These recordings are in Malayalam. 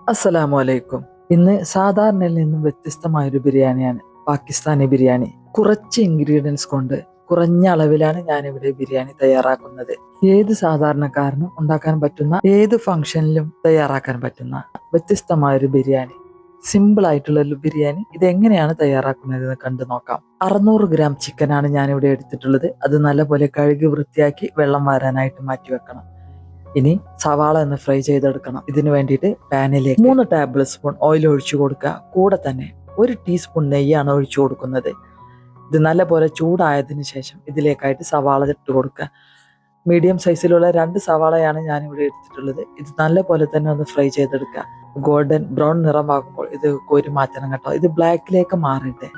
അസ്സലാമു അലൈക്കും. ഇന്ന് സാധാരണയിൽ നിന്നും വ്യത്യസ്തമായൊരു ബിരിയാണിയാണ് പാകിസ്ഥാനി ബിരിയാണി. കുറച്ച് ഇൻഗ്രീഡിയൻസ് കൊണ്ട് കുറഞ്ഞ അളവിലാണ് ഞാനിവിടെ ബിരിയാണി തയ്യാറാക്കുന്നത്. ഏത് സാധാരണക്കാരനും ഉണ്ടാക്കാൻ പറ്റുന്ന, ഏത് ഫംഗ്ഷനിലും തയ്യാറാക്കാൻ പറ്റുന്ന വ്യത്യസ്തമായൊരു ബിരിയാണി, സിമ്പിൾ ആയിട്ടുള്ള ഒരു ബിരിയാണി. ഇത് എങ്ങനെയാണ് തയ്യാറാക്കുന്നതെന്ന് കണ്ടു നോക്കാം. 600 ഗ്രാം ചിക്കനാണ് ഞാനിവിടെ എടുത്തിട്ടുള്ളത്. അത് നല്ലപോലെ കഴുകി വൃത്തിയാക്കി വെള്ളം വാരാനായിട്ട് മാറ്റി വെക്കണം. ഇനി സവാള ഒന്ന് ഫ്രൈ ചെയ്തെടുക്കണം. ഇതിന് വേണ്ടിയിട്ട് പാനിലേക്ക് 3 ടേബിൾ സ്പൂൺ ഓയിൽ ഒഴിച്ചു കൊടുക്കുക. കൂടെ തന്നെ 1 ടീസ്പൂൺ നെയ്യാണ് ഒഴിച്ചു കൊടുക്കുന്നത്. ഇത് നല്ലപോലെ ചൂടായതിനു ശേഷം ഇതിലേക്കായിട്ട് സവാള ഇട്ട് കൊടുക്കുക. മീഡിയം സൈസിലുള്ള 2 സവാളയാണ് ഞാനിവിടെ എടുത്തിട്ടുള്ളത്. ഇത് നല്ലപോലെ തന്നെ ഒന്ന് ഫ്രൈ ചെയ്തെടുക്കുക. ഗോൾഡൻ ബ്രൗൺ നിറമാകുമ്പോൾ ഇത് കോരി മാറ്റണം കേട്ടോ. ഇത് ബ്ലാക്കിലേക്ക് മാറട്ടെ.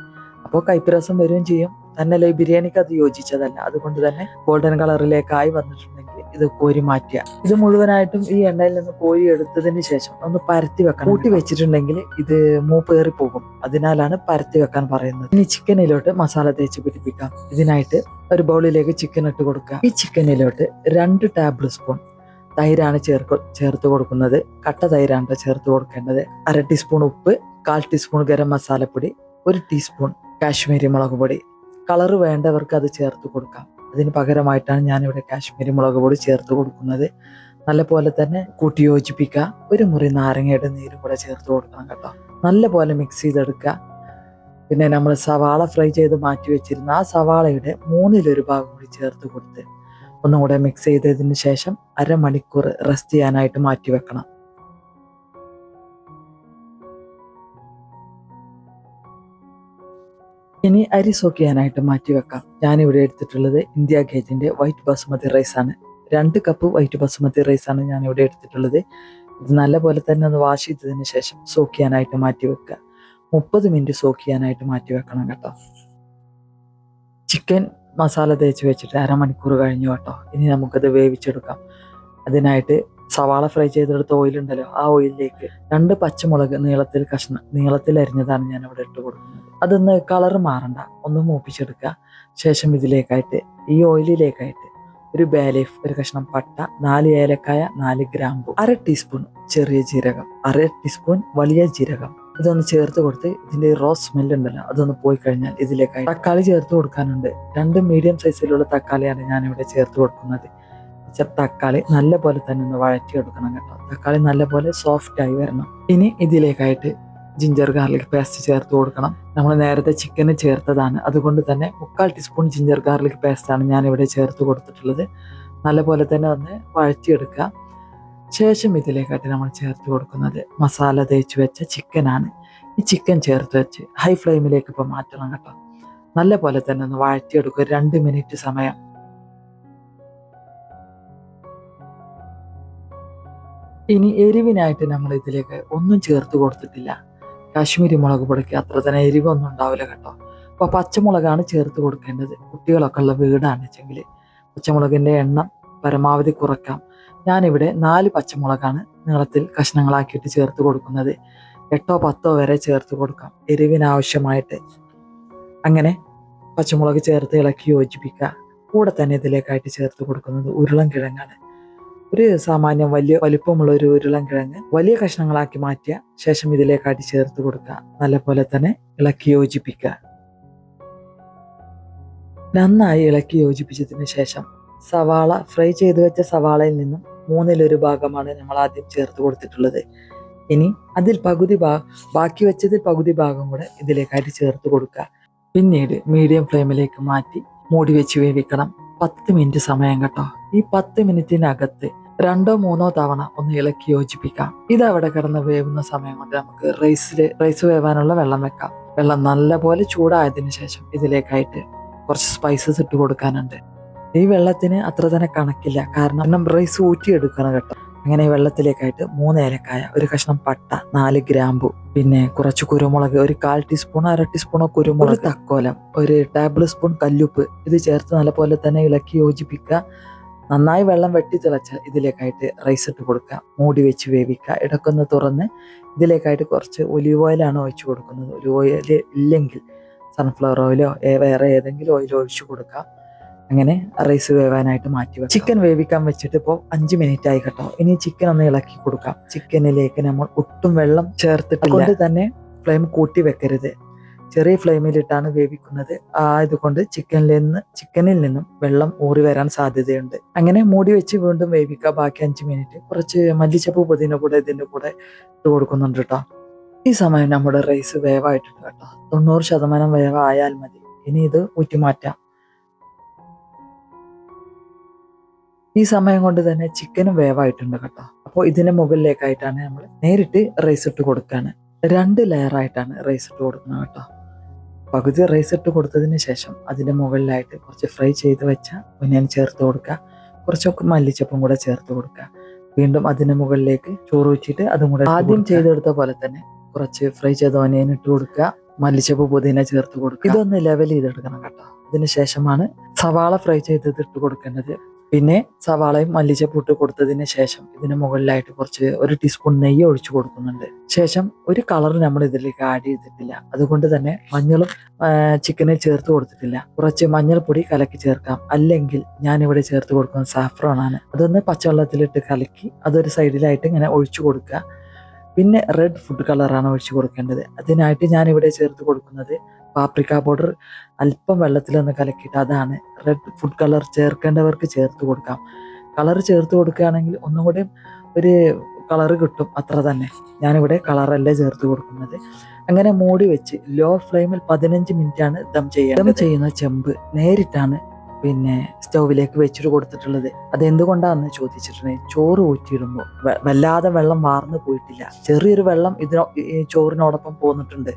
അപ്പോൾ കൈപ്പരസം വരികയും ചെയ്യും. തന്നെയല്ല ഈ ബിരിയാണിക്ക് അത് യോജിച്ചതല്ല. അതുകൊണ്ട് തന്നെ ഗോൾഡൻ കളറിലേക്കായി വന്നിട്ടുണ്ടെങ്കിൽ ഇത് കോരി മാറ്റുക. ഇത് മുഴുവനായിട്ടും ഈ എണ്ണയിൽ നിന്ന് കോരി എടുത്തതിന് ശേഷം ഒന്ന് പരത്തി വെക്കണം. കൂട്ടി വെച്ചിട്ടുണ്ടെങ്കിൽ ഇത് മൂപ്പേറി പോകും. അതിനാലാണ് പരത്തി വെക്കാൻ പറയുന്നത്. ഇനി ചിക്കനിലോട്ട് മസാല തേച്ച് പിടിപ്പിക്കാം. ഇതിനായിട്ട് ഒരു ബൗളിലേക്ക് ചിക്കൻ ഇട്ട് കൊടുക്കുക. ഈ ചിക്കനിലോട്ട് 2 ടേബിൾ സ്പൂൺ തൈരാണ് ചേർത്ത് കൊടുക്കുന്നത്. കട്ട തൈരാണ് ചേർത്ത് കൊടുക്കേണ്ടത്. 1/2 ടീസ്പൂൺ ഉപ്പ്, 1/4 ടീസ്പൂൺ ഗരം മസാലപ്പൊടി, 1 ടീസ്പൂൺ കാശ്മീരി മുളക് പൊടി. കളറ് വേണ്ടവർക്ക് അത് ചേർത്ത് കൊടുക്കാം. അതിന് പകരമായിട്ടാണ് ഞാനിവിടെ കാശ്മീരി മുളക് പൊടി ചേർത്ത് കൊടുക്കുന്നത്. നല്ലപോലെ തന്നെ കൂട്ടി യോജിപ്പിക്കുക. 1 മുറി നാരങ്ങയുടെ നീരും കൂടെ ചേർത്ത് കൊടുക്കണം കേട്ടോ. നല്ലപോലെ മിക്സ് ചെയ്തെടുക്കുക. പിന്നെ നമ്മൾ സവാള ഫ്രൈ ചെയ്ത് മാറ്റി വെച്ചിരുന്ന ആ സവാളയുടെ 1/3 ഭാഗം കൂടി ചേർത്ത് കൊടുത്ത് ഒന്നും കൂടെ മിക്സ് ചെയ്തതിന് ശേഷം അരമണിക്കൂർ റെസ്റ്റ് ചെയ്യാനായിട്ട് മാറ്റി വെക്കണം. ഇനി അരി സോക്ക് ചെയ്യാനായിട്ട് മാറ്റി വെക്കാം. ഞാനിവിടെ എടുത്തിട്ടുള്ളത് ഇന്ത്യ ഗേറ്റിന്റെ വൈറ്റ് ബസുമതി റൈസാണ്. 2 കപ്പ് വൈറ്റ് ബസുമതി റൈസാണ് ഞാനിവിടെ എടുത്തിട്ടുള്ളത്. ഇത് നല്ലപോലെ തന്നെ ഒന്ന് വാഷ് ചെയ്തതിന് ശേഷം സോക്ക് ചെയ്യാനായിട്ട് മാറ്റി വെക്കുക. 30 മിനിറ്റ് സോക്ക് ചെയ്യാനായിട്ട് മാറ്റി വെക്കണം കേട്ടോ. ചിക്കൻ മസാല തേച്ച് വെച്ചിട്ട് അരമണിക്കൂർ കഴിഞ്ഞു കേട്ടോ. ഇനി നമുക്കത് വേവിച്ചെടുക്കാം. അതിനായിട്ട് സവാള ഫ്രൈ ചെയ്തെടുത്ത ഓയിലുണ്ടല്ലോ, ആ ഓയിലിലേക്ക് 2 പച്ചമുളക് നീളത്തിൽ അരിഞ്ഞതാണ് ഞാൻ ഇവിടെ ഇട്ട് കൊടുക്കുന്നത്. അതൊന്ന് കളർ മാറണ്ട, ഒന്ന് മൂപ്പിച്ചെടുക്കുക. ശേഷം ഇതിലേക്കായിട്ട് ഈ ഓയിലിലേക്കായിട്ട് 1 ബേ ലീഫ്, 1 കഷ്ണം പട്ട, 4 ഏലക്കായ, 4 ഗ്രാമ്പു, 1/2 ടീസ്പൂൺ ചെറിയ ജീരകം, 1/2 ടീസ്പൂൺ വലിയ ജീരകം. ഇതൊന്ന് ചേർത്ത് കൊടുത്ത് ഇതിന്റെ റോ സ്മെല്ല് ഉണ്ടല്ലോ അതൊന്ന് പോയി കഴിഞ്ഞാൽ ഇതിലേക്കായി തക്കാളി ചേർത്ത് കൊടുക്കാനുണ്ട്. 2 മീഡിയം സൈസിലുള്ള തക്കാളിയാണ് ഞാനിവിടെ ചേർത്ത് കൊടുക്കുന്നത്. തക്കാളി നല്ലപോലെ തന്നെ ഒന്ന് വഴറ്റിയെടുക്കണം കേട്ടോ. തക്കാളി നല്ലപോലെ സോഫ്റ്റ് ആയി വരണം. ഇനി ഇതിലേക്കായിട്ട് ജിഞ്ചർ ഗാർലിക് പേസ്റ്റ് ചേർത്ത് കൊടുക്കണം. നമ്മൾ നേരത്തെ ചിക്കന് ചേർത്തതാണ്. അതുകൊണ്ട് തന്നെ 1/4 ടീസ്പൂൺ ജിഞ്ചർ ഗാർലിക് പേസ്റ്റാണ് ഞാനിവിടെ ചേർത്ത് കൊടുത്തിട്ടുള്ളത്. നല്ലപോലെ തന്നെ ഒന്ന് വഴറ്റിയെടുക്കുക. ശേഷം ഇതിലേക്കായിട്ട് നമ്മൾ ചേർത്ത് കൊടുക്കുന്നത് മസാല തേച്ച് വെച്ച ചിക്കനാണ്. ഈ ചിക്കൻ ചേർത്ത് വെച്ച് ഹൈ ഫ്ലെയിമിലേക്ക് ഇപ്പോൾ മാറ്റണം കേട്ടോ. നല്ലപോലെ തന്നെ ഒന്ന് വഴറ്റിയെടുക്കുക. 2 മിനിറ്റ് സമയം. ഇനി എരിവിനായിട്ട് നമ്മൾ ഇതിലേക്ക് ഒന്നും ചേർത്ത് കൊടുത്തിട്ടില്ല. കാശ്മീരി മുളക് പൊടിക്ക് അത്ര തന്നെ എരിവൊന്നും ഉണ്ടാവില്ല കേട്ടോ. അപ്പോൾ പച്ചമുളകാണ് ചേർത്ത് കൊടുക്കേണ്ടത്. കുട്ടികളൊക്കെ ഉള്ള വീടാണ് വെച്ചെങ്കിൽ പച്ചമുളകിൻ്റെ എണ്ണം പരമാവധി കുറയ്ക്കാം. ഞാനിവിടെ 4 പച്ചമുളകാണ് നീളത്തിൽ കഷ്ണങ്ങളാക്കിയിട്ട് ചേർത്ത് കൊടുക്കുന്നത്. 8ഓ 10ഓ വരെ ചേർത്ത് കൊടുക്കാം എരിവിനാവശ്യമായിട്ട്. അങ്ങനെ പച്ചമുളക് ചേർത്ത് ഇളക്കി യോജിപ്പിക്കുക. കൂടെ തന്നെ ഇതിലേക്കായിട്ട് ചേർത്ത് കൊടുക്കുന്നത് ഉരുളൻ കിഴങ്ങാണ്. ഒരു സാമാന്യം വലിയ വലിപ്പമുള്ള ഒരു ഉരുളൻ കിഴങ്ങ് വലിയ കഷ്ണങ്ങളാക്കി മാറ്റിയ ശേഷം ഇതിലേക്കായിട്ട് ചേർത്ത് കൊടുക്കുക. നല്ലപോലെ തന്നെ ഇളക്കി യോജിപ്പിക്കുക. നന്നായി ഇളക്കി യോജിപ്പിച്ചതിന് ശേഷം സവാള ഫ്രൈ ചെയ്ത് വെച്ച സവാളയിൽ നിന്നും 1/3 ഭാഗമാണ് നമ്മൾ ആദ്യം ചേർത്ത് കൊടുത്തിട്ടുള്ളത്. ഇനി അതിൽ ബാക്കി വെച്ചതിൽ പകുതി ഭാഗം കൂടെ ഇതിലേക്കായിട്ട് ചേർത്ത് കൊടുക്കുക. പിന്നീട് മീഡിയം ഫ്ലെയിമിലേക്ക് മാറ്റി മൂടി വെച്ച് വേവിക്കണം. 10 മിനിറ്റ് സമയം കേട്ടോ. ഈ 10 മിനിറ്റിനകത്ത് 2ഓ 3ഓ തവണ ഒന്ന് ഇളക്കി യോജിപ്പിക്കാം. ഇതവിടെ കിടന്ന് വേവുന്ന സമയം കൊണ്ട് നമുക്ക് റൈസ് വേവാനുള്ള വെള്ളം വെക്കാം. വെള്ളം നല്ലപോലെ ചൂടായതിനു ശേഷം ഇതിലേക്കായിട്ട് കുറച്ച് സ്പൈസസ് ഇട്ട് കൊടുക്കാനുണ്ട്. ഈ വെള്ളത്തിന് അത്ര തന്നെ കണക്കില്ല, കാരണം റൈസ് ഊറ്റിയെടുക്കണം കേട്ടോ. അങ്ങനെ വെള്ളത്തിലേക്കായിട്ട് 3 ഏലക്കായ, 1 കഷ്ണം പട്ട, 4 ഗ്രാമ്പു, പിന്നെ കുറച്ച് കുരുമുളക്, 1/4 ടീസ്പൂൺ 1/2 ടീസ്പൂണോ കുരുമുളക്, 1 തക്കോലം, 1 ടേബിൾ സ്പൂൺ കല്ലുപ്പ്. ഇത് ചേർത്ത് നല്ലപോലെ തന്നെ ഇളക്കി യോജിപ്പിക്കുക. നന്നായി വെള്ളം വെട്ടി തിളച്ചാൽ ഇതിലേക്കായിട്ട് റൈസ് ഇട്ട് കൊടുക്കുക. മൂടി വെച്ച് വേവിക്കുക. ഇടക്കൊന്ന് തുറന്ന് ഇതിലേക്കായിട്ട് കുറച്ച് ഒലിവ് ഓയിലാണ് ഒഴിച്ചു കൊടുക്കുന്നത്. ഒലിവ് ഓയിൽ ഇല്ലെങ്കിൽ സൺഫ്ലവർ ഓയിലോ വേറെ ഏതെങ്കിലും ഓയിൽ ഒഴിച്ചു കൊടുക്കാം. അങ്ങനെ റൈസ് വേവാനായിട്ട് മാറ്റി വെക്കാം. ചിക്കൻ വേവിക്കാൻ വെച്ചിട്ട് ഇപ്പോൾ 5 മിനിറ്റ് ആയി കേട്ടോ. ഇനി ചിക്കൻ ഒന്ന് ഇളക്കി കൊടുക്കാം. ചിക്കനിലേക്ക് നമ്മൾ ഒട്ടും വെള്ളം ചേർത്തിട്ടില്ല, അതുകൊണ്ട് തന്നെ ഫ്ലെയിം കൂട്ടി വെക്കരുത്. ചെറിയ ഫ്ലെയിമിലിട്ടാണ് വേവിക്കുന്നത്. ആയതുകൊണ്ട് ചിക്കനിൽ നിന്നും വെള്ളം ഊറി വരാൻ സാധ്യതയുണ്ട്. അങ്ങനെ മൂടി വെച്ച് വീണ്ടും വേവിക്കുക. ബാക്കി 5 മിനിറ്റ് കുറച്ച് മല്ലിച്ചപ്പ് പുതിന കൂടെ ഇതിൻ്റെ കൂടെ ഇട്ട് കൊടുക്കുന്നുണ്ട് കേട്ടോ. ഈ സമയം നമ്മുടെ റൈസ് വേവായിട്ടുണ്ട് കേട്ടോ. 90% വേവായാൽ മതി. ഇനി ഇത് ഊറ്റി മാറ്റാം. ഈ സമയം കൊണ്ട് തന്നെ ചിക്കനും വേവായിട്ടുണ്ട് കേട്ടോ. അപ്പോൾ ഇതിന് മുകളിലേക്കായിട്ടാണ് നമ്മൾ നേരിട്ട് റൈസ് ഇട്ട് കൊടുക്കുകയാണ്. 2 ലെയറായിട്ടാണ് റൈസ് ഇട്ട് കൊടുക്കുന്നത് കേട്ടോ. പകുതി റൈസ് ഇട്ട് കൊടുത്തതിന് ശേഷം അതിൻ്റെ മുകളിലായിട്ട് കുറച്ച് ഫ്രൈ ചെയ്ത് വെച്ച ഒനിയൻ ചേർത്ത് കൊടുക്കുക. കുറച്ചൊക്കെ മല്ലിച്ചപ്പും കൂടെ ചേർത്ത് കൊടുക്കുക. വീണ്ടും അതിന് മുകളിലേക്ക് ചോറ് വെച്ചിട്ട് അതും കൂടെ ആദ്യം ചെയ്തെടുത്ത പോലെ തന്നെ കുറച്ച് ഫ്രൈ ചെയ്ത ഒനിയൻ ഇട്ട് കൊടുക്കുക. മല്ലിച്ചപ്പ് പുതിന ചേർത്ത് കൊടുക്കുക. ഇതൊന്ന് ലെവൽ ചെയ്തെടുക്കണം കേട്ടോ. അതിന് ശേഷമാണ് സവാള ഫ്രൈ ചെയ്തത് ഇട്ട് കൊടുക്കേണ്ടത്. പിന്നെ സവാളയും മല്ലിച്ചപ്പ് ഇട്ട് കൊടുത്തതിന് ശേഷം ഇതിന് മുകളിലായിട്ട് കുറച്ച് 1 ടീസ്പൂൺ നെയ്യ് ഒഴിച്ചു കൊടുക്കുന്നുണ്ട്. ശേഷം ഒരു കളർ നമ്മൾ ഇതിലേക്ക് ആഡ് ചെയ്തിട്ടില്ല, അതുകൊണ്ട് തന്നെ മഞ്ഞളും ചിക്കനിൽ ചേർത്ത് കൊടുത്തിട്ടില്ല. കുറച്ച് മഞ്ഞൾപ്പൊടി കലക്കി ചേർക്കാം, അല്ലെങ്കിൽ ഞാനിവിടെ ചേർത്ത് കൊടുക്കുന്നത് സാഫ്രോൺ ആണ്. അതൊന്ന് പച്ചവെള്ളത്തിലിട്ട് കലക്കി അതൊരു സൈഡിലായിട്ട് ഇങ്ങനെ ഒഴിച്ചു കൊടുക്കുക. പിന്നെ റെഡ് ഫുഡ് കളറാണ് ഒഴിച്ചു കൊടുക്കേണ്ടത്. അതിനായിട്ട് ഞാനിവിടെ ചേർത്ത് കൊടുക്കുന്നത് പാപ്രിക്ക പൗഡർ അല്പം വെള്ളത്തിലൊന്ന് കലക്കിയിട്ട് അതാണ്. റെഡ് ഫുഡ് കളർ ചേർക്കേണ്ടവർക്ക് ചേർത്ത് കൊടുക്കാം. കളർ ചേർത്ത് കൊടുക്കുകയാണെങ്കിൽ ഒന്നും കൂടി ഒരു കളറ് കിട്ടും, അത്ര തന്നെ. ഞാനിവിടെ കളറല്ലേ ചേർത്ത് കൊടുക്കുന്നത്. അങ്ങനെ മൂടി വെച്ച് ലോ ഫ്ലെയിമിൽ 15 മിനിറ്റാണ് ദം ചെയ്യുന്ന ചെമ്പ് നേരിട്ടാണ് പിന്നെ സ്റ്റൗവിലേക്ക് വെച്ചിട്ട് കൊടുത്തിട്ടുള്ളത്. അതെന്തുകൊണ്ടാണെന്ന് ചോദിച്ചിട്ടുണ്ടെങ്കിൽ ചോറ് ഊറ്റിയിടുമ്പോൾ വല്ലാതെ വെള്ളം വാർന്നു പോയിട്ടില്ല. ചെറിയൊരു വെള്ളം ഈ ചോറിനോടൊപ്പം പോന്നിട്ടുണ്ട്.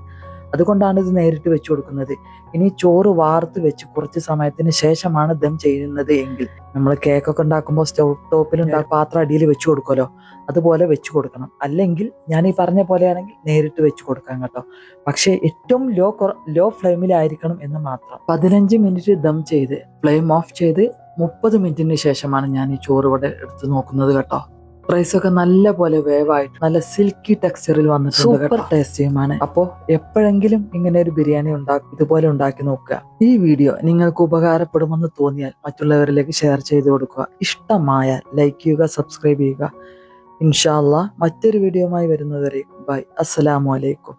അതുകൊണ്ടാണ് ഇത് നേരിട്ട് വെച്ച് കൊടുക്കുന്നത്. ഇനി ചോറ് വാർത്ത് വെച്ച് കുറച്ച് സമയത്തിന് ശേഷമാണ് ദം ചെയ്യുന്നത് എങ്കിൽ നമ്മൾ കേക്കൊക്കെ ഉണ്ടാക്കുമ്പോൾ സ്റ്റൗ ടോപ്പിൽ പാത്രം അടിയിൽ വെച്ച് കൊടുക്കുമല്ലോ, അതുപോലെ വെച്ച് കൊടുക്കണം. അല്ലെങ്കിൽ ഞാൻ ഈ പറഞ്ഞ പോലെയാണെങ്കിൽ നേരിട്ട് വെച്ച് കൊടുക്കാം കേട്ടോ. പക്ഷേ ഏറ്റവും ലോ ഫ്ലെയിമിലായിരിക്കണം എന്ന് മാത്രം. 15 മിനിറ്റ് ദം ചെയ്ത് ഫ്ലെയിം ഓഫ് ചെയ്ത് 30 മിനിറ്റിന് ശേഷമാണ് ഞാൻ ഈ ചോറ് ഇവിടെ എടുത്ത് നോക്കുന്നത് കേട്ടോ. റൈസൊക്കെ നല്ല പോലെ വേവായിട്ട് നല്ല സിൽക്കി ടെക്സ്ചറിൽ വന്നിട്ടുണ്ട്. സൂപ്പർ ടേസ്റ്റിയുമാണ്. അപ്പോൾ എപ്പോഴെങ്കിലും ഇങ്ങനെ ഒരു ബിരിയാണി ഇതുപോലെ ഉണ്ടാക്കി നോക്കുക. ഈ വീഡിയോ നിങ്ങൾക്ക് ഉപകാരപ്പെടുമെന്ന് തോന്നിയാൽ മറ്റുള്ളവരിലേക്ക് ഷെയർ ചെയ്ത് കൊടുക്കുക. ഇഷ്ടമായാൽ ലൈക്ക് ചെയ്യുക, സബ്സ്ക്രൈബ് ചെയ്യുക. ഇൻഷാ അല്ലാഹ് മറ്റൊരു വീഡിയോയുമായി വരുന്നതുവരെ ബൈ. അസ്സലാമു അലൈക്കും.